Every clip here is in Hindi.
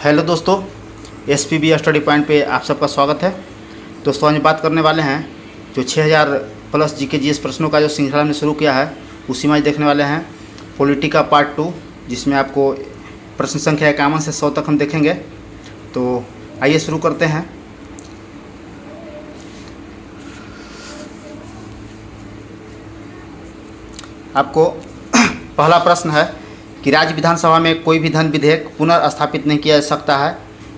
हेलो दोस्तों, एसपीबी स्टडी पॉइंट पे आप सबका स्वागत है। दोस्तों आज बात करने वाले हैं जो 6000 प्लस जीके जीएस प्रश्नों का जो श्रृंखला हमने शुरू किया है उसी में आज देखने वाले हैं पॉलिटी का पार्ट 2, जिसमें आपको प्रश्न संख्या 51 से 100 तक हम देखेंगे। तो आइए शुरू करते हैं। आपको पहला प्रश्न है कि राज्य विधानसभा में कोई भी धन विधेयक पुनर्स्थापित नहीं किया जा सकता है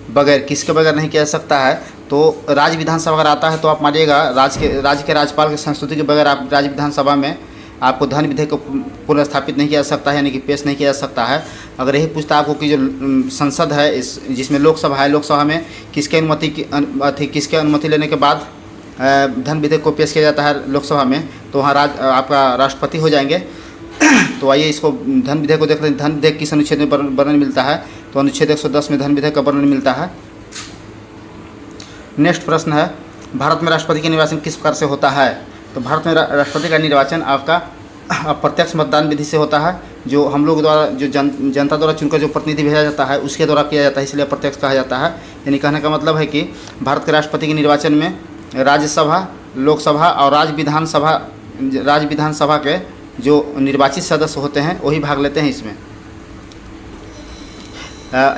बगैर किसके बगैर नहीं किया जा सकता है। तो राज्य विधानसभा अगर आता है तो आप मानिएगा राज्य के राज्यपाल की संस्तुति के बगैर आप राज्य विधानसभा में आपको धन विधेयक को पुनर्स्थापित नहीं किया जा सकता है, यानी कि पेश नहीं किया जा सकता है। अगर यही पूछता आपको कि जो संसद है जिसमें लोकसभा है, लोकसभा में किसके अनुमति लेने के बाद धन विधेयक को पेश किया जाता है लोकसभा में, तो वहाँ आपका राष्ट्रपति हो जाएंगे। तो आइए इसको धन विधेयक को देखते हैं। धन विधेयक किस अनुच्छेद में वर्णन मिलता है? तो अनुच्छेद 110 में धन विधेयक का वर्णन मिलता है। नेक्स्ट प्रश्न है, भारत में राष्ट्रपति का निर्वाचन किस प्रकार से होता है? तो भारत में राष्ट्रपति का निर्वाचन आपका प्रत्यक्ष मतदान विधि से होता है। जो हम लोग द्वारा जो जनता द्वारा चुनकर जो प्रतिनिधि भेजा जाता है उसके द्वारा किया जाता है, इसलिए प्रत्यक्ष कहा जाता है। यानी कहने का मतलब है कि भारत के राष्ट्रपति के निर्वाचन में राज्यसभा, लोकसभा और राज्य विधानसभा के जो निर्वाचित सदस्य होते हैं वही भाग लेते हैं इसमें।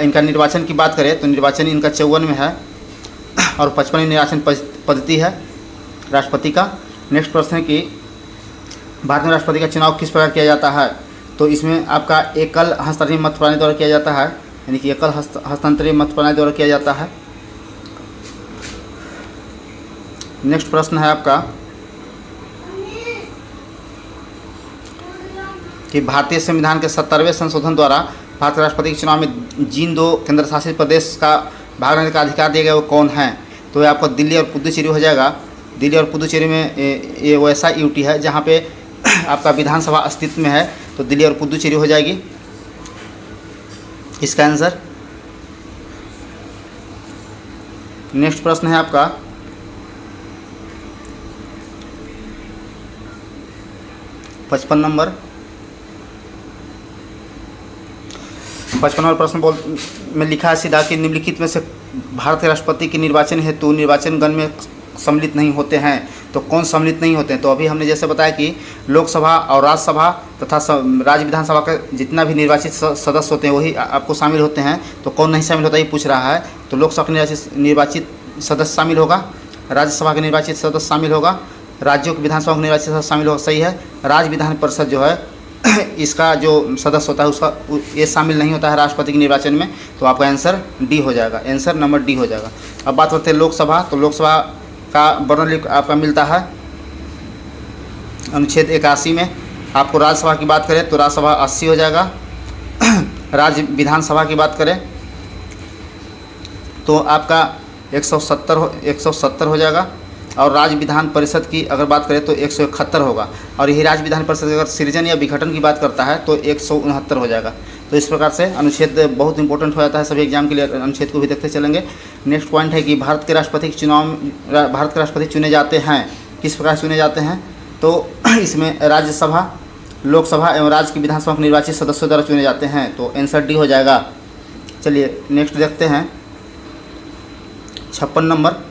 इनका निर्वाचन की बात करें तो निर्वाचन इनका 54 में है और 55 निर्वाचन पद्धति है राष्ट्रपति का। नेक्स्ट प्रश्न है कि भारत में राष्ट्रपति का चुनाव किस प्रकार किया जाता है? तो इसमें आपका एकल हस्तांतरित मत प्रणाली द्वारा किया जाता है, यानी कि एकल हस्तांतरित मत प्रणाली द्वारा किया जाता है। नेक्स्ट प्रश्न है आपका कि भारतीय संविधान के 70वें संशोधन द्वारा भारत के राष्ट्रपति के चुनाव में जिन 2 केंद्र शासित प्रदेश का भाग लेने का अधिकार दिया गया वो कौन है? तो ये आपको दिल्ली और पुदुचेरी हो जाएगा। दिल्ली और पुदुचेरी में ये वैसा यूटी है जहाँ पे आपका विधानसभा अस्तित्व में है, तो दिल्ली और पुदुचेरी हो जाएगी इसका आंसर। नेक्स्ट प्रश्न है आपका 55 नंबर। 55वां प्रश्न में लिखा है सीधा कि निम्नलिखित में से भारत के राष्ट्रपति के निर्वाचन हेतु निर्वाचन गण में सम्मिलित नहीं होते हैं। तो कौन सम्मिलित नहीं होते हैं? तो अभी हमने जैसे बताया कि लोकसभा और राज्यसभा तथा राज्य विधानसभा के जितना भी निर्वाचित सदस्य होते हैं वही आपको शामिल होते हैं। तो कौन नहीं शामिल होता ये पूछ रहा है। तो लोकसभा के निर्वाचित सदस्य शामिल होगा, राज्यसभा के निर्वाचित सदस्य शामिल होगा, राज्यों के विधानसभा के निर्वाचित सदस्य शामिल होगा, सही है। राज्य विधान परिषद जो है इसका जो सदस्य होता है उसका ये शामिल नहीं होता है राष्ट्रपति के निर्वाचन में। तो आपका आंसर डी हो जाएगा, आंसर नंबर डी हो जाएगा। अब बात करते हैं लोकसभा। तो लोकसभा का वर्णन आपका मिलता है अनुच्छेद 81 में। आपको राज्यसभा की बात करें तो राज्यसभा 80 हो जाएगा। राज्य विधानसभा की बात करें तो आपका 170 हो जाएगा। और राज्य विधान परिषद की अगर बात करें तो 171 होगा। और यही राज्य विधान परिषद अगर सृजन या विघटन की बात करता है तो 169 हो जाएगा। तो इस प्रकार से अनुच्छेद बहुत इंपॉर्टेंट हो जाता है सभी एग्जाम के लिए, अनुच्छेद को भी देखते चलेंगे। नेक्स्ट पॉइंट है कि भारत के राष्ट्रपति चुने जाते हैं, किस प्रकार चुने जाते हैं? तो इसमें राज्यसभा, लोकसभा एवं राज्य की विधानसभा के निर्वाचित सदस्यों द्वारा चुने जाते हैं। तो आंसर डी हो जाएगा। चलिए नेक्स्ट देखते हैं 56 नंबर।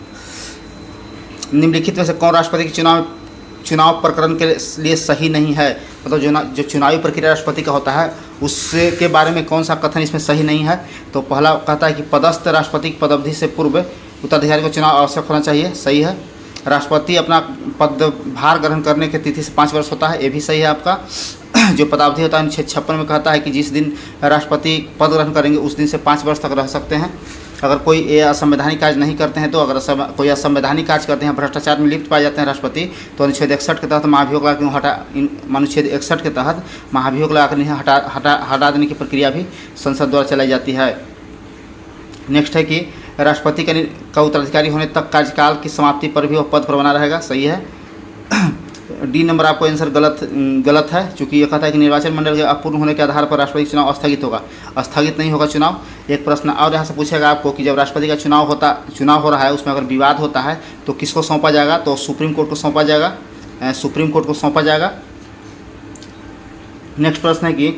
निम्नलिखित में से कौन राष्ट्रपति के चुनाव प्रकरण के लिए सही नहीं है? मतलब जो चुनावी प्रक्रिया राष्ट्रपति का होता है उसके के बारे में कौन सा कथन इसमें सही नहीं है? तो पहला कहता है कि पदस्थ राष्ट्रपति की पदावधि से पूर्व उत्तराधिकारी को चुनाव आवश्यक होना चाहिए, सही है। राष्ट्रपति अपना पदभार ग्रहण करने की तिथि से 5 वर्ष होता है, ये भी सही है आपका। जो पदावधि होता है अनुच्छेद 56 में कहता है कि जिस दिन राष्ट्रपति पद ग्रहण करेंगे उस दिन से 5 वर्ष तक रह सकते हैं। अगर कोई ये असंवैधानिक कार्य नहीं करते हैं, तो अगर कोई असंवैधानिक कार्य करते हैं, भ्रष्टाचार में लिप्त पाए जाते हैं राष्ट्रपति, तो अनुच्छेद 61 के तहत महाभियोग लगा अनुच्छेद 61 के तहत महाभियोग लगाकर इन्हें हटा देने की प्रक्रिया भी संसद द्वारा चलाई जाती है। नेक्स्ट है कि राष्ट्रपति का उत्तराधिकारी होने तक कार्यकाल की समाप्ति पर भी वह पद पर बना रहेगा, सही है। डी नंबर आपको आंसर गलत है, क्योंकि ये कहता है कि निर्वाचन मंडल के अपूर्ण होने के आधार पर राष्ट्रपति चुनाव स्थगित होगा। स्थगित नहीं होगा चुनाव। एक प्रश्न और यहाँ से पूछेगा आपको कि जब राष्ट्रपति का चुनाव हो रहा है उसमें अगर विवाद होता है तो किसको सौंपा जाएगा? तो सुप्रीम कोर्ट को सौंपा जाएगा। नेक्स्ट प्रश्न है कि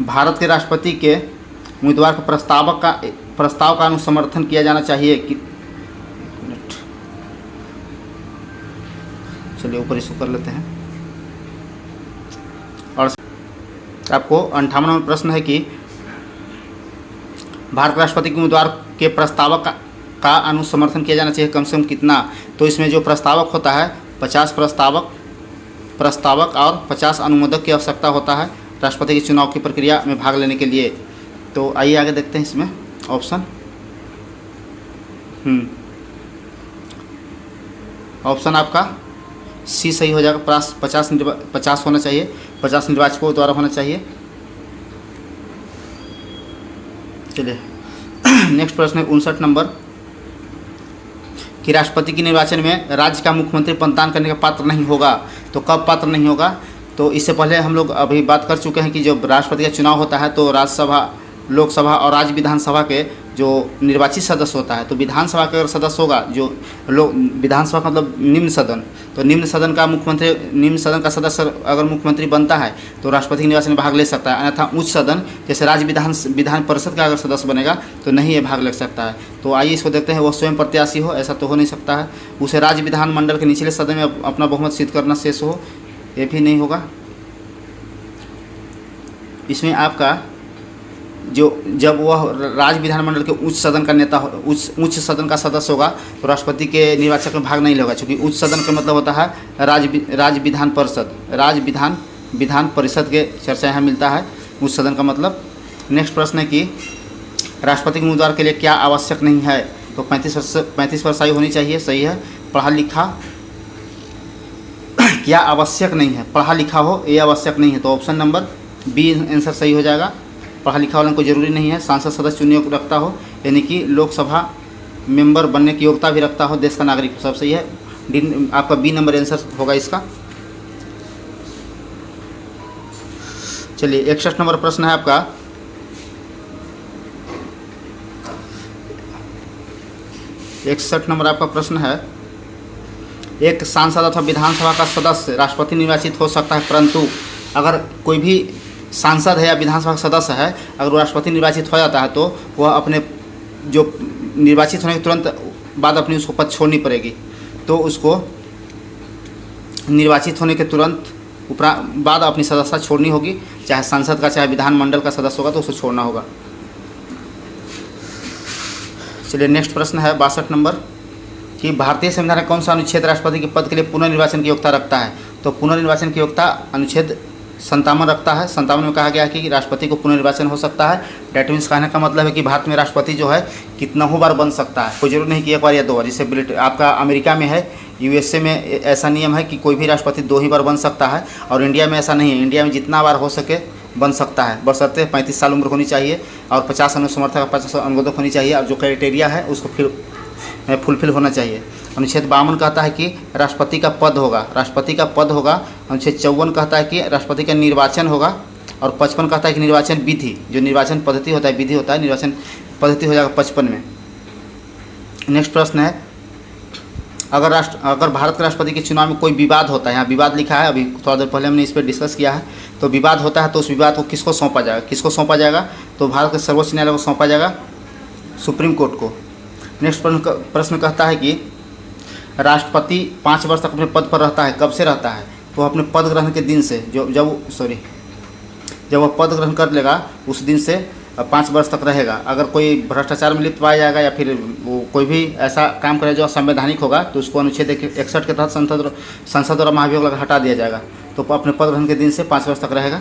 भारत के राष्ट्रपति के उम्मीदवार के प्रस्ताव का अनुसमर्थन किया जाना चाहिए कि चलिए ऊपर इसको कर लेते हैं। और आपको 58 नंबर प्रश्न है कि भारत के राष्ट्रपति के उम्मीदवार के प्रस्तावक का अनुसमर्थन किया जाना चाहिए कम से कम कितना। तो इसमें जो प्रस्तावक होता है 50 प्रस्तावक और 50 अनुमोदक की आवश्यकता होता है राष्ट्रपति के चुनाव की प्रक्रिया में भाग लेने के लिए। तो आइए आगे देखते हैं इसमें ऑप्शन। ऑप्शन आपका सी सही हो जाएगा। 50 होना चाहिए, 50 निर्वाचकों द्वारा होना चाहिए। चलिए नेक्स्ट प्रश्न है 59 नंबर कि राष्ट्रपति के निर्वाचन में राज्य का मुख्यमंत्री मतदान करने का पात्र नहीं होगा। तो कब पात्र नहीं होगा? तो इससे पहले हम लोग अभी बात कर चुके हैं कि जब राष्ट्रपति का चुनाव होता है तो राज्यसभा, लोकसभा और राज्य विधानसभा के जो निर्वाचित सदस्य होता है, तो विधानसभा का अगर सदस्य होगा जो विधानसभा का मतलब निम्न सदन, तो निम्न सदन का सदस्य अगर मुख्यमंत्री बनता है तो राष्ट्रपति निर्वाचन में भाग ले सकता है। अन्यथा उच्च सदन जैसे राज्य विधान परिषद का अगर सदस्य बनेगा तो नहीं ये भाग ले सकता है। तो आइए इसको देखते हैं। वो स्वयं प्रत्याशी हो ऐसा तो हो नहीं सकता है। उसे राज्य विधानमंडल के निचले सदन में अपना बहुमत सिद्ध करना शेष हो, ये भी नहीं होगा। इसमें आपका जब वह राज्य विधानमंडल के उच्च सदन का नेता उच्च सदन का सदस्य होगा तो राष्ट्रपति के निर्वाचन में भाग नहीं लेगा, क्योंकि उच्च सदन का मतलब होता है राज्य विधान परिषद। विधान परिषद के चर्चा यहाँ मिलता है उच्च सदन का मतलब। नेक्स्ट प्रश्न है कि राष्ट्रपति के उम्मीदवार के लिए क्या आवश्यक नहीं है? तो 35 वर्ष आयु होनी चाहिए, सही है। पढ़ा लिखा क्या आवश्यक नहीं है? पढ़ा लिखा हो ये आवश्यक नहीं है, तो ऑप्शन नंबर बी आंसर सही हो जाएगा। पढ़ा लिखा वालों को जरूरी नहीं है। सांसद सदस्य चुनने योग्य रखता हो, यानी कि लोकसभा मेंबर बनने की योग्यता भी रखता हो, देश का नागरिक, सब सही है। डी आपका बी नंबर आंसर होगा इसका। चलिए 61 नंबर प्रश्न है आपका। आपका प्रश्न है, एक सांसद अथवा विधानसभा का सदस्य राष्ट्रपति निर्वाचित हो सकता है, परंतु अगर कोई भी सांसद है या विधानसभा का सदस्य है, अगर वो राष्ट्रपति निर्वाचित हो जाता है तो वह अपने जो निर्वाचित होने के तुरंत बाद अपनी उसको पद छोड़नी पड़ेगी। तो उसको निर्वाचित होने के तुरंत बाद अपनी सदस्यता छोड़नी होगी, चाहे सांसद का चाहे विधानमंडल का सदस्य होगा तो उसको छोड़ना होगा। चलिए नेक्स्ट प्रश्न है 62 नंबर कि भारतीय संविधान का कौन सा अनुच्छेद राष्ट्रपति के पद के लिए पुनर्निर्वाचन की योग्यता रखता है? तो पुनर्निर्वाचन की योग्यता अनुच्छेद 57 रखता है। 57 में कहा गया है कि राष्ट्रपति को पुनर्निर्वाचन हो सकता है। डेट मीन्स कहने का मतलब है कि भारत में राष्ट्रपति जो है कितना बार बन सकता है, कोई जरूर नहीं कि एक बार या 2 बार। जैसे आपका अमेरिका में है, यूएसए में ऐसा नियम है कि कोई भी राष्ट्रपति 2 ही बार बन सकता है, और इंडिया में ऐसा नहीं है। इंडिया में जितना बार हो सके बन सकता है, बशर्ते 35 साल उम्र होनी चाहिए और 50 अनुसमर्थक 50 अनुमोदक होनी चाहिए, और जो क्राइटेरिया है उसको फिर फुलफिल होना चाहिए। अनुच्छेद 52 कहता है कि राष्ट्रपति का पद होगा, अनुच्छेद 54 कहता है कि राष्ट्रपति का निर्वाचन होगा, और 55 कहता है कि निर्वाचन विधि, जो निर्वाचन पद्धति होता है, विधि होता है, निर्वाचन पद्धति हो जाएगा 55 में। नेक्स्ट प्रश्न है, अगर भारत के राष्ट्रपति के चुनाव में कोई विवाद होता है, यहाँ विवाद लिखा है, अभी थोड़ा देर पहले हमने इस पर डिस्कस किया है, तो विवाद होता है तो उस विवाद को किसको सौंपा जाएगा? तो भारत के सर्वोच्च न्यायालय को सौंपा जाएगा, सुप्रीम कोर्ट को। नेक्स्ट प्रश्न कहता है कि राष्ट्रपति 5 वर्ष तक अपने पद पर रहता है, कब से रहता है? तो अपने पद ग्रहण के दिन से, जब वह पद ग्रहण कर लेगा उस दिन से 5 वर्ष तक रहेगा। अगर कोई भ्रष्टाचार में लिप्त पाया जाएगा या फिर वो कोई भी ऐसा काम करे जो असंवैधानिक होगा तो उसको अनुच्छेद 61 के तहत संसद द्वारा महाभियोग लगा हटा दिया जाएगा। तो अपने पद ग्रहण के दिन से 5 वर्ष तक रहेगा।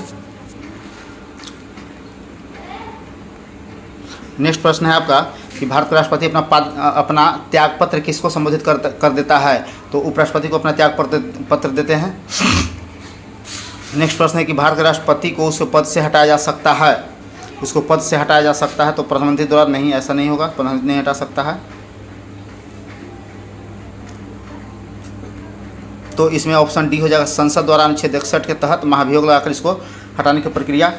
नेक्स्ट प्रश्न है आपका कि भारत का राष्ट्रपति अपना त्यागपत्र किसको संबोधित कर देता है? तो उपराष्ट्रपति को अपना त्याग पत्र देते हैं। नेक्स्ट प्रश्न है कि भारत के राष्ट्रपति को उसके पद से हटाया जा सकता है, तो प्रधानमंत्री द्वारा नहीं, ऐसा नहीं होगा, प्रधानमंत्री नहीं हटा सकता है। तो इसमें ऑप्शन डी हो जाएगा, संसद द्वारा अनुच्छेद 61 के तहत महाभियोग लगाकर इसको हटाने की प्रक्रिया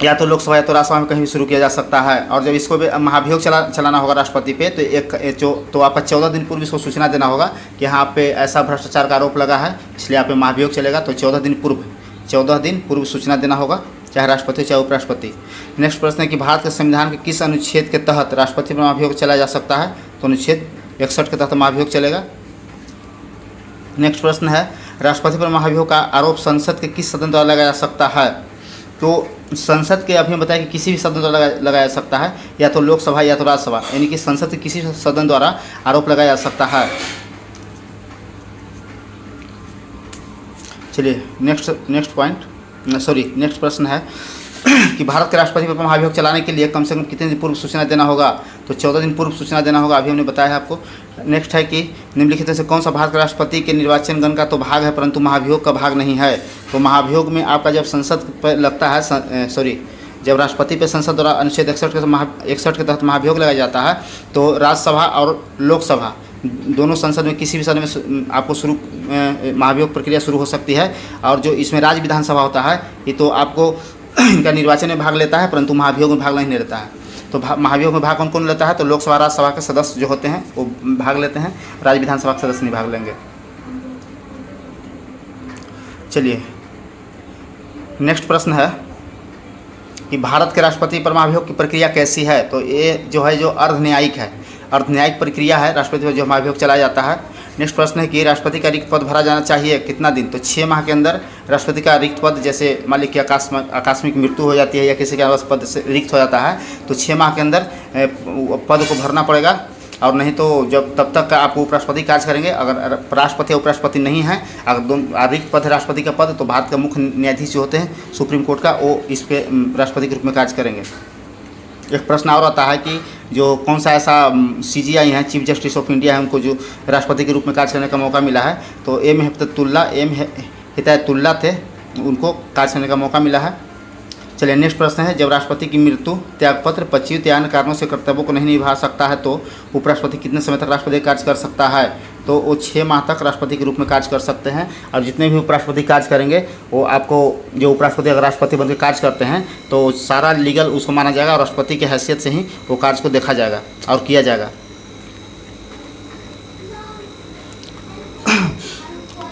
या तो लोकसभा या तो राज्यसभा में कहीं भी शुरू किया जा सकता है। और जब इसको भी महाभियोग चलाना होगा राष्ट्रपति पे, तो आपका 14 दिन पूर्व इसको सूचना देना होगा कि यहाँ पे ऐसा भ्रष्टाचार का आरोप लगा है, इसलिए आप पे महाभियोग चलेगा। तो 14 दिन पूर्व सूचना देना होगा। चाहे राष्ट्रपति चाहे उपराष्ट्रपति। नेक्स्ट प्रश्न है कि भारत के संविधान के किस अनुच्छेद के तहत राष्ट्रपति पर महाभियोग चलाया जा सकता है? तो अनुच्छेद 61 के तहत महाभियोग चलेगा। नेक्स्ट प्रश्न है राष्ट्रपति पर महाभियोग का आरोप संसद के किस सदन द्वारा लगाया जा सकता है? तो संसद के अभी बताया कि किसी भी सदन द्वारा लगाया जा सकता है, या तो लोकसभा या तो राज्यसभा, यानी कि संसद के किसी सदन द्वारा आरोप लगाया जा सकता है। चलिए नेक्स्ट प्रश्न है कि भारत के राष्ट्रपति पर महाभियोग चलाने के लिए कम से कम कितने दिन पूर्व सूचना देना होगा? तो 14 दिन पूर्व सूचना देना होगा, अभी हमने बताया है आपको। नेक्स्ट है कि निम्नलिखित में से कौन सा भारत के राष्ट्रपति के निर्वाचन गण का तो भाग है परंतु महाभियोग का भाग नहीं है? तो महाभियोग में आपका जब संसद पर लगता है जब राष्ट्रपति पे संसद द्वारा अनुच्छेद 61 के तहत महाभियोग लगाया जाता है तो राज्यसभा और लोकसभा दोनों संसद में किसी भी सदन में आपको महाभियोग प्रक्रिया शुरू हो सकती है। और जो इसमें राज्य विधानसभा होता है ये तो आपको इनका निर्वाचन में भाग लेता है परंतु महाभियोग में भाग नहीं लेता है। तो महाभियोग में भाग कौन कौन लेता है? तो लोकसभा राज्यसभा के सदस्य जो होते हैं वो भाग लेते हैं, राज्य विधानसभा के सदस्य नहीं भाग लेंगे। चलिए नेक्स्ट प्रश्न है कि भारत के राष्ट्रपति पर महाभियोग की प्रक्रिया कैसी है? तो ये जो है जो अर्धन्यायिक है, अर्धन्यायिक प्रक्रिया है राष्ट्रपति पर जो महाभियोग चलाया जाता है। नेक्स्ट प्रश्न है कि राष्ट्रपति का रिक्त पद भरा जाना चाहिए कितना दिन? तो 6 माह के अंदर राष्ट्रपति का रिक्त पद, जैसे मान लीजिए कि आकस्मिक मृत्यु हो जाती है या किसी के पद से रिक्त हो जाता है तो 6 माह के अंदर पद को भरना पड़ेगा। और नहीं तो जब तब तक आप उपराष्ट्रपति कार्य करेंगे। अगर राष्ट्रपति और उपराष्ट्रपति नहीं है, अगर दोनों रिक्त पद है राष्ट्रपति का पद, तो भारत के मुख्य न्यायाधीश जो होते हैं सुप्रीम कोर्ट का, वो इस पे राष्ट्रपति के रूप में कार्य करेंगे। एक प्रश्न और आता है कि जो कौन सा ऐसा CJI है, चीफ जस्टिस ऑफ इंडिया है, उनको जो राष्ट्रपति के रूप में कार्य करने का मौका मिला है? तो एम हिदायतुल्लाह थे, उनको कार्य करने का मौका मिला है। चलिए नेक्स्ट प्रश्न है जब राष्ट्रपति की मृत्यु, त्यागपत्र, पदच्युत या अन्य कारणों से कर्तव्यों को नहीं निभा सकता है तो उपराष्ट्रपति कितने समय तक राष्ट्रपति कार्य कर सकता है? तो वो 6 माह तक राष्ट्रपति के रूप में कार्य कर सकते हैं। और जितने भी उपराष्ट्रपति कार्य करेंगे वो आपको, जो उपराष्ट्रपति अगर राष्ट्रपति बनकर कार्य करते हैं तो सारा लीगल उसको माना जाएगा और राष्ट्रपति की हैसियत से ही वो कार्य को देखा जाएगा और किया जाएगा।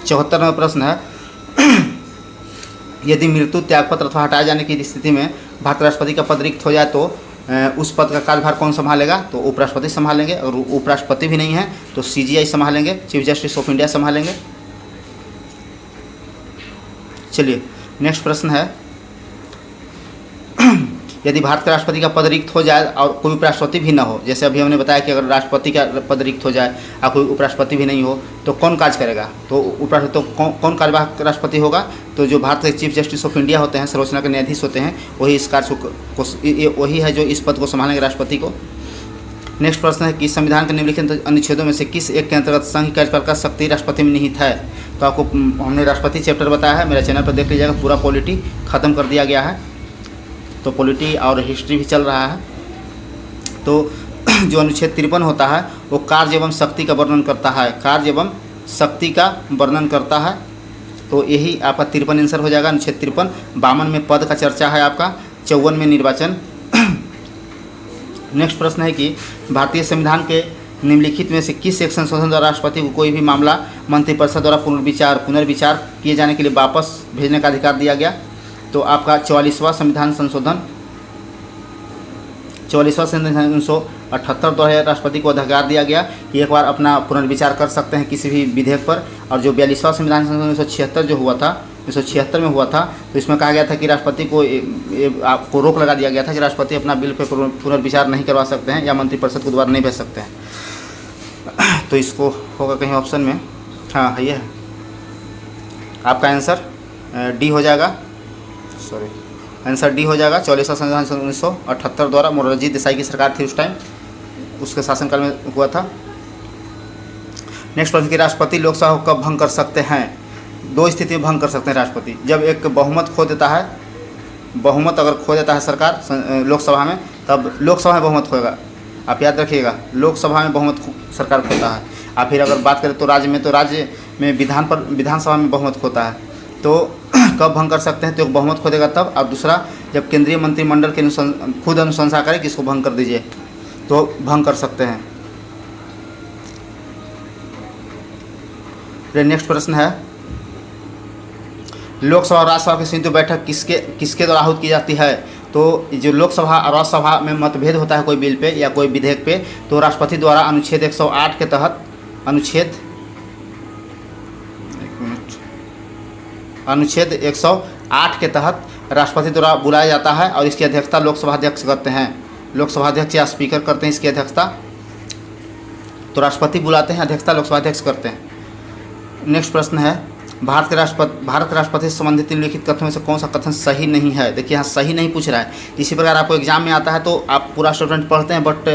74वां प्रश्न है यदि मृत्यु, त्यागपत्र अथवा हटाए जाने की स्थिति में भारत राष्ट्रपति का पद रिक्त हो जाए तो उस पद का कार्यभार कौन संभालेगा? तो उपराष्ट्रपति संभालेंगे। और उपराष्ट्रपति भी नहीं है तो CJI संभालेंगे, चीफ जस्टिस ऑफ इंडिया संभालेंगे। चलिए नेक्स्ट प्रश्न है यदि भारत के राष्ट्रपति का पद रिक्त हो जाए और कोई उपराष्ट्रपति भी ना हो, जैसे अभी हमने बताया कि अगर राष्ट्रपति का पद रिक्त हो जाए और कोई उपराष्ट्रपति भी नहीं हो तो कौन कार्य करेगा? तो उपराष्ट्रपति तो कौन कार्यवाहक राष्ट्रपति होगा? तो जो भारत के चीफ जस्टिस ऑफ इंडिया होते हैं, सर्वोच्च न्यायालय के न्यायाधीश होते हैं, वही इस कार्य को वही है जो इस पद को संभालेंगे राष्ट्रपति को। नेक्स्ट प्रश्न है कि संविधान के निम्नलिखित अनुच्छेदों में से किस एक के अंतर्गत संघ कार्यपालक का शक्ति राष्ट्रपति में निहित है? तो आपको हमने राष्ट्रपति चैप्टर बताया है, मेरे चैनल पर देख लीजिएगा, पूरा पॉलिटी ख़त्म कर दिया गया है। तो पॉलिटी और हिस्ट्री भी चल रहा है। तो जो अनुच्छेद 53 होता है वो कार्य एवं शक्ति का वर्णन करता है, कार्य एवं शक्ति का वर्णन करता है। तो यही आपका 53 आंसर हो जाएगा, अनुच्छेद 53। 52 में पद का चर्चा है आपका, 54 में निर्वाचन। नेक्स्ट प्रश्न है कि भारतीय संविधान के निम्नलिखित में से किस एक संशोधन द्वारा राष्ट्रपति को कोई भी मामला मंत्रिपरिषद द्वारा पुनर्विचार किए जाने के लिए वापस भेजने का अधिकार दिया गया? तो आपका 44वां संविधान संशोधन 1978 द्वारा राष्ट्रपति को अधिकार दिया गया कि एक बार अपना पुनर्विचार कर सकते हैं किसी भी विधेयक पर। और जो 42वां संविधान संशोधन 1976 जो हुआ था, 1976 में हुआ था, तो इसमें कहा गया था कि राष्ट्रपति को आपको रोक लगा दिया गया था कि राष्ट्रपति अपना बिल पर पुनर्विचार नहीं करवा सकते हैं या मंत्रिपरिषद को दोबारा नहीं भेज सकते हैं। तो इसको होगा कहीं ऑप्शन में, हाँ ये है आपका आंसर, डी हो जाएगा, आंसर डी हो जाएगा। 44वां संविधान 1978 द्वारा मोरारजी देसाई की सरकार थी उस टाइम, उसके शासनकाल में हुआ था। नेक्स्ट प्रश्न कि राष्ट्रपति लोकसभा को कब भंग कर सकते हैं? 2 स्थिति में भंग कर सकते हैं राष्ट्रपति। जब एक बहुमत खो देता है, बहुमत अगर खो देता है सरकार लोकसभा में, तब लोकसभा में बहुमत खोएगा, आप याद रखिएगा, लोकसभा में बहुमत सरकार खोता है। और फिर अगर बात करें तो राज्य में विधानसभा में बहुमत खोता है। तो कब भंग कर सकते हैं? तो एक बहुमत खो देगा तब, और दूसरा जब केंद्रीय मंत्रिमंडल के खुद अनुशंसा करे कि इसको भंग कर दीजिए तो भंग कर सकते हैं। नेक्स्ट प्रश्न है लोकसभा और राज्यसभा की संयुक्त बैठक किसके द्वारा आहूत की जाती है? तो जो लोकसभा और राज्यसभा में मतभेद होता है कोई बिल पे या कोई विधेयक पे, तो राष्ट्रपति द्वारा अनुच्छेद 108 के तहत अनुच्छेद 108 के तहत राष्ट्रपति द्वारा बुलाया जाता है और इसकी अध्यक्षता लोकसभा अध्यक्ष करते हैं। लोकसभा अध्यक्ष या स्पीकर करते हैं इसकी अध्यक्षता। तो राष्ट्रपति बुलाते हैं, अध्यक्षता लोकसभा अध्यक्ष करते हैं। नेक्स्ट प्रश्न है, भारत के राष्ट्रपति से संबंधित निम्नलिखित कथनों में से कौन सा कथन सही नहीं है? देखिए यहाँ सही नहीं पूछ रहा है। इसी प्रकार आपको एग्जाम में आता है तो आप पूरा स्टूडेंट पढ़ते हैं बट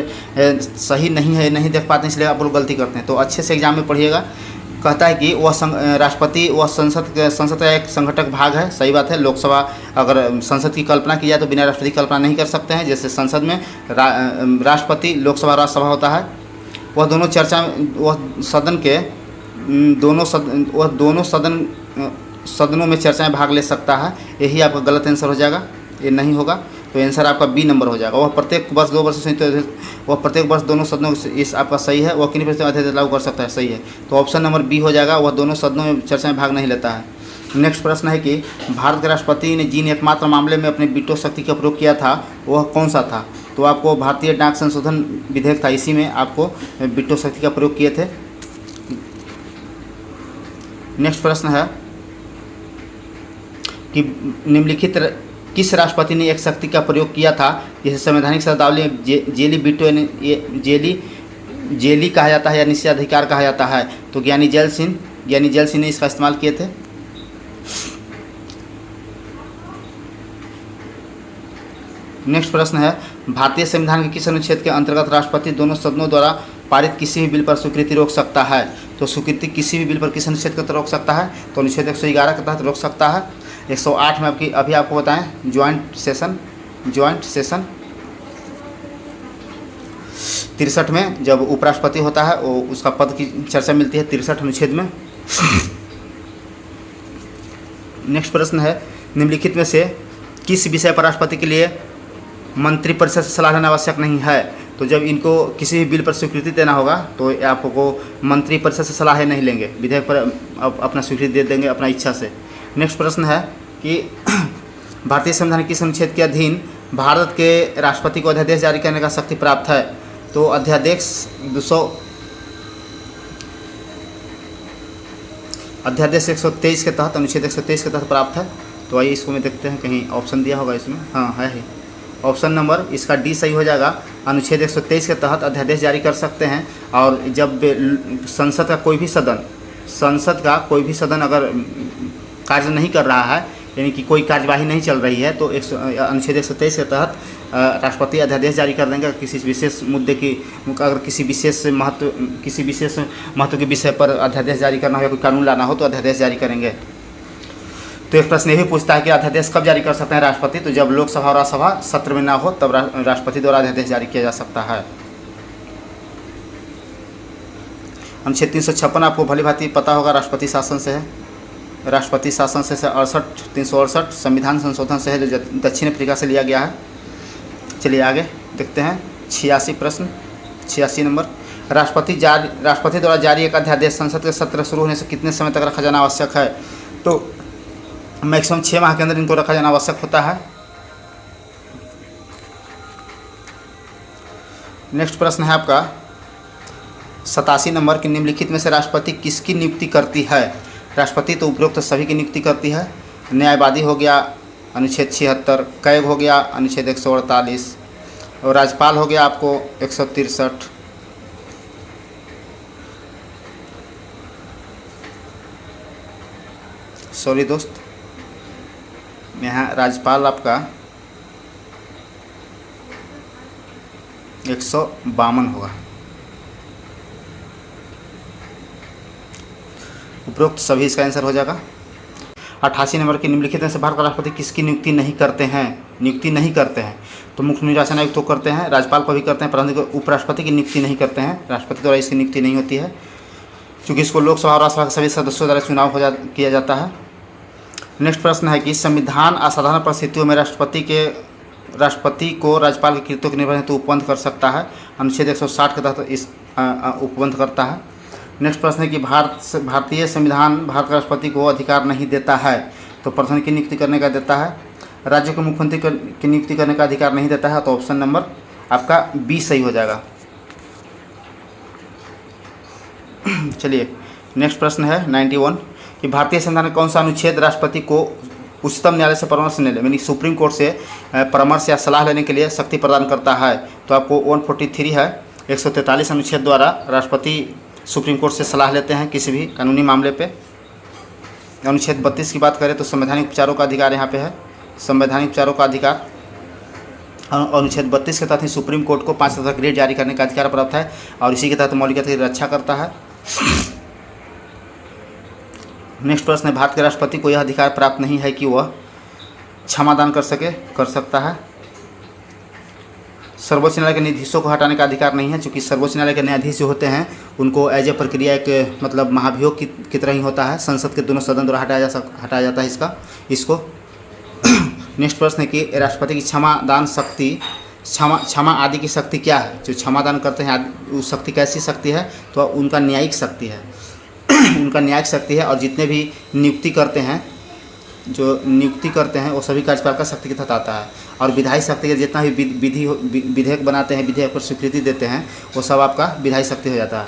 सही नहीं है, नहीं देख पाते हैं, इसलिए आप लोग गलती करते हैं। तो अच्छे से एग्जाम में पढ़िएगा। कहता है कि वह राष्ट्रपति वह संसद का एक संघटक भाग है। सही बात है। लोकसभा अगर संसद की कल्पना की जाए तो बिना राष्ट्रपति की कल्पना नहीं कर सकते हैं। जैसे संसद में राष्ट्रपति, लोकसभा राज्यसभा होता है। वह दोनों सदनों में चर्चा में भाग ले सकता है। यही आपका गलत आंसर हो जाएगा, ये नहीं होगा। तो आंसर आपका बी नंबर हो जाएगा। वह प्रत्येक वर्ष 2 वर्ष से वह प्रत्येक वर्ष दोनों सदनों इस आपका सही है। वह किन्हीं प्रतिशत अध्यक्ष लागू कर सकता है? सही है। तो ऑप्शन नंबर बी हो जाएगा, वह दोनों सदनों में चर्चा में भाग नहीं लेता है। नेक्स्ट प्रश्न है कि भारत के राष्ट्रपति ने जिन एकमात्र मामले में अपने वीटो शक्ति का प्रयोग किया था वह कौन सा था? तो आपको भारतीय डाक संशोधन विधेयक था, इसी में आपको वीटो शक्ति का प्रयोग किए थे। नेक्स्ट प्रश्न है कि निम्नलिखित किस राष्ट्रपति ने एक शक्ति का प्रयोग किया था जिसे संवैधानिक शब्दावली जेली वीटो जेली कहा जाता है या निषेधाधिकार कहा जाता है? तो ज्ञानी जैल सिंह ने इसका इस्तेमाल किए थे। नेक्स्ट प्रश्न है, भारतीय संविधान के किस अनुच्छेद के अंतर्गत राष्ट्रपति दोनों सदनों द्वारा पारित किसी भी बिल पर स्वीकृति रोक सकता है? तो स्वीकृति किसी भी बिल पर किस अनुच्छेद के तहत रोक सकता है? तो अनुच्छेद 111 के तहत रोक सकता है। 108 में अभी आपको बताएं ज्वाइंट सेशन 63 में जब उपराष्ट्रपति होता है वो उसका पद की चर्चा मिलती है 63 अनुच्छेद में। नेक्स्ट प्रश्न है, निम्नलिखित में से किस विषय पर राष्ट्रपति के लिए मंत्रिपरिषद से सलाह लेना आवश्यक नहीं है? तो जब इनको किसी भी बिल पर स्वीकृति देना होगा तो आपको मंत्रिपरिषद से सलाह नहीं लेंगे, विधेयक पर अपना स्वीकृति दे देंगे अपना इच्छा से। नेक्स्ट प्रश्न है कि भारतीय संविधान के किस अनुच्छेद के अधीन भारत के राष्ट्रपति को अध्यादेश जारी करने का शक्ति प्राप्त है? तो अध्यादेश 123 के तहत, अनुच्छेद 123 के तहत प्राप्त है। तो आइए इसको में देखते हैं, कहीं ऑप्शन दिया होगा इसमें। हाँ है ही। ऑप्शन नंबर इसका डी सही हो जाएगा। अनुच्छेद 123 के तहत अध्यादेश जारी कर सकते हैं। और जब संसद का कोई भी सदन अगर कार्य नहीं कर रहा है, यानी कि कोई कार्यवाही नहीं चल रही है, तो अनुच्छेद 123 के तहत राष्ट्रपति अध्यादेश जारी कर देंगे। किसी विशेष मुद्दे की अगर किसी विशेष महत्व के विषय पर अध्यादेश जारी करना हो या कोई कानून लाना हो तो अध्यादेश जारी करेंगे। तो एक प्रश्न ये भी पूछता है कि अध्यादेश कब जारी कर सकते हैं राष्ट्रपति? तो जब लोकसभा और राज्यसभा सत्र में ना हो तब राष्ट्रपति द्वारा अध्यादेश जारी किया जा सकता है। अनुच्छेद 356 आपको भली भांति पता होगा, राष्ट्रपति शासन से है। राष्ट्रपति शासन से 368 संविधान संशोधन से है जो दक्षिण अफ्रीका से लिया गया है। चलिए आगे देखते हैं 86 प्रश्न। 86 नंबर, राष्ट्रपति द्वारा जारी एक अध्यादेश संसद के सत्र शुरू होने से कितने समय तक रखा जाना आवश्यक है? तो मैक्सिमम 6 माह के अंदर इनको रखा जाना आवश्यक होता है। नेक्स्ट प्रश्न है आपका 87 नंबर कि निम्नलिखित में से राष्ट्रपति किसकी नियुक्ति करती है? राष्ट्रपति तो उपरोक्त सभी की नियुक्ति करती है। न्यायवादी हो गया अनुच्छेद 76, कैग हो गया अनुच्छेद 148 और राज्यपाल हो गया आपको 163। सॉरी दोस्त, यहाँ राज्यपाल आपका 152 होगा। उपरोक्त सभी इसका आंसर हो जाएगा। 88 नंबर की निम्नलिखित में से भारत का राष्ट्रपति किसकी नियुक्ति नहीं करते हैं? तो मुख्य निर्वाचन आयुक्त तो करते हैं, राज्यपाल को भी करते हैं, परंतु उपराष्ट्रपति की नियुक्ति नहीं करते हैं। राष्ट्रपति द्वारा इसकी नियुक्ति नहीं होती है क्योंकि इसको लोकसभा और राज्यसभा के सभी सदस्यों द्वारा चुनाव किया जाता है। नेक्स्ट प्रश्न है कि संविधान असाधारण परिस्थितियों में राष्ट्रपति को राज्यपाल के कृत्यों के निर्वहन हेतु उपबंध कर सकता है। अनुच्छेद 160 के तहत इस उपबंध करता है। नेक्स्ट प्रश्न है कि भारतीय संविधान भारत के राष्ट्रपति को अधिकार नहीं देता है। तो प्रधान की नियुक्ति करने का देता है। राज्यों के मुख्यमंत्री की नियुक्ति करने का अधिकार नहीं देता है, तो ऑप्शन नंबर आपका बी सही हो जाएगा। चलिए नेक्स्ट प्रश्न है 91 कि भारतीय संविधान में कौन सा अनुच्छेद राष्ट्रपति को उच्चतम न्यायालय से परामर्श लेने यानी सुप्रीम कोर्ट से परामर्श या सलाह लेने के लिए शक्ति प्रदान करता है। तो आपको 143 है, 143 अनुच्छेद द्वारा राष्ट्रपति सुप्रीम कोर्ट से सलाह लेते हैं किसी भी कानूनी मामले पे। अनुच्छेद 32 की बात करें तो संवैधानिक उपचारों का अधिकार यहाँ पे है, संवैधानिक उपचारों का अधिकार। अनुच्छेद 32 के तहत ही सुप्रीम कोर्ट को 5 स्टार ग्रेड जारी करने का अधिकार प्राप्त है और इसी के तहत मौलिक अधिकार की रक्षा करता है। नेक्स्ट प्रश्न है, भारत के राष्ट्रपति को यह अधिकार प्राप्त नहीं है कि वह क्षमादान कर सकता है। सर्वोच्च न्यायालय के न्यायाधीशों को हटाने का अधिकार नहीं है, क्योंकि सर्वोच्च न्यायालय के न्यायाधीश जो होते हैं उनको एज ए प्रक्रिया एक मतलब महाभियोग की तरह ही होता है, संसद के दोनों सदन द्वारा हटाया जाता है इसको। नेक्स्ट प्रश्न है कि राष्ट्रपति की क्षमादान शक्ति क्षमा आदि की शक्ति क्या है। जो क्षमादान करते हैं वो शक्ति कैसी शक्ति है, तो उनका न्यायिक शक्ति है उनका न्यायिक शक्ति है। और जितने भी नियुक्ति करते हैं वो सभी कार्यपाल का शक्ति के तहत आता है। और विधायी शक्ति के जितना भी विधेयक बनाते हैं, विधेयक पर स्वीकृति देते हैं, वो सब आपका विधायी शक्ति हो जाता है।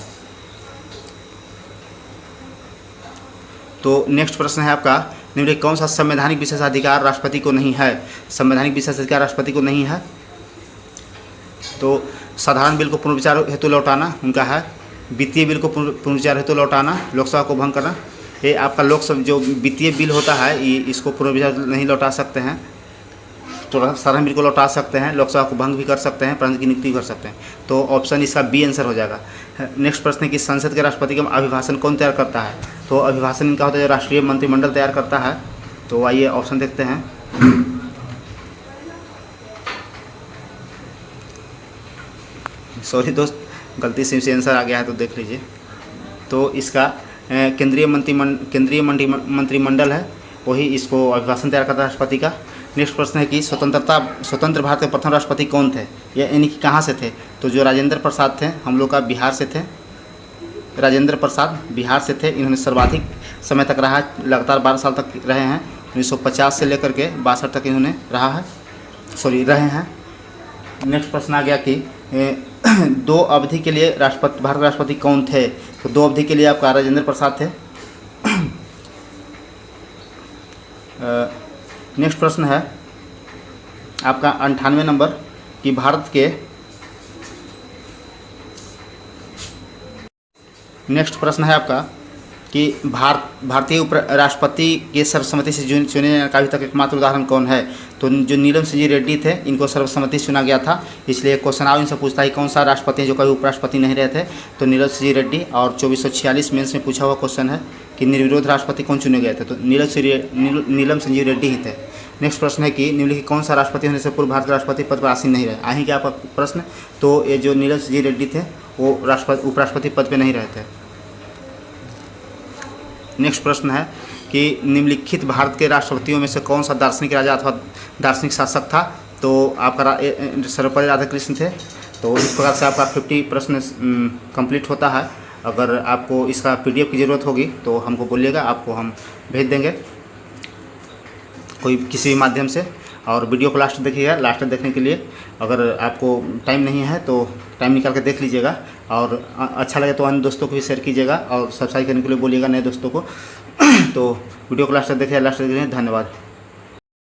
तो नेक्स्ट प्रश्न है आपका, निम्नलिखित कौन सा संवैधानिक विशेषाधिकार राष्ट्रपति को नहीं है। संवैधानिक विशेषाधिकार राष्ट्रपति को नहीं है, तो साधारण बिल को पुनर्विचार हेतु लौटाना उनका है, वित्तीय बिल को पुनर्विचार हेतु लौटाना, लोकसभा को भंग करना। ये आपका लोकसभा जो वित्तीय बिल होता है इसको पुनर्विचार नहीं लौटा सकते हैं, तो साधारण बिल को लौटा सकते हैं, लोकसभा को भंग भी कर सकते हैं, प्रधान की नियुक्ति कर सकते हैं। तो ऑप्शन इसका बी आंसर हो जाएगा। नेक्स्ट प्रश्न है कि संसद के राष्ट्रपति का अभिभाषण कौन तैयार करता है। तो अभिभाषण इनका होता है राष्ट्रीय मंत्रिमंडल तैयार करता है। तो आइए ऑप्शन देखते हैं। सॉरी दोस्त, गलती से आंसर आ गया है, तो देख लीजिए। तो इसका केंद्रीय मंत्रिमंडल है, वही इसको अभिभाषण तैयार करता है राष्ट्रपति का। नेक्स्ट प्रश्न है कि स्वतंत्र भारत के प्रथम राष्ट्रपति कौन थे, यानी कि कहाँ से थे। तो जो राजेंद्र प्रसाद थे, हम लोग का बिहार से थे, राजेंद्र प्रसाद बिहार से थे। इन्होंने सर्वाधिक समय तक रहा, लगातार 12 साल तक रहे हैं। 1950 से लेकर के 62 तक इन्होंने रहे हैं। नेक्स्ट प्रश्न आ गया कि 2 अवधि के लिए भारत के राष्ट्रपति कौन थे। तो 2 अवधि के लिए आपका राजेंद्र प्रसाद थे। नेक्स्ट प्रश्न है आपका 98 नंबर कि भारत के नेक्स्ट प्रश्न है आपका कि भारतीय राष्ट्रपति के सर्वसम्मति से चुने जाने का अभी तक एकमात्र उदाहरण कौन है। तो जो नीलम सिंह रेड्डी थे, इनको सर्वसम्मति चुना गया था। इसलिए क्वेश्चन आओ इनसे पूछता है कौन सा राष्ट्रपति है जो कभी उपराष्ट्रपति नहीं रहे थे। तो नीलम सिंह रेड्डी, और 2446 मेंस में पूछा हुआ क्वेश्चन है कि निर्विरोध राष्ट्रपति कौन चुने गए थे। तो नीलम सिंह रेड्डी ही थे। नेक्स्ट प्रश्न है कि निम्नलिखित कौन सा राष्ट्रपति होने से पूर्व भारत के राष्ट्रपति पद पर आसीन नहीं रहे। आएंगे आपका प्रश्न। तो ये जो नीलम सिंह रेड्डी थे वो उपराष्ट्रपति पद पर नहीं रहे थे। नेक्स्ट प्रश्न है कि निम्नलिखित भारत के राष्ट्रपतियों में से कौन सा दार्शनिक राजा अथवा दार्शनिक शासक था। तो आपका सर्वपल्ली राधाकृष्ण थे। तो इस प्रकार से आपका 50 प्रश्न कंप्लीट होता है। अगर आपको इसका PDF की ज़रूरत होगी तो हमको बोलिएगा, आपको हम भेज देंगे कोई किसी भी माध्यम से। और वीडियो को लास्ट देखिएगा। लास्ट देखने के लिए अगर आपको टाइम नहीं है तो टाइम निकाल के देख लीजिएगा, और अच्छा लगे तो अन्य दोस्तों को भी शेयर कीजिएगा और सब्सक्राइब करने के लिए बोलिएगा नए दोस्तों को। तो वीडियो को लास्ट देखिए। धन्यवाद।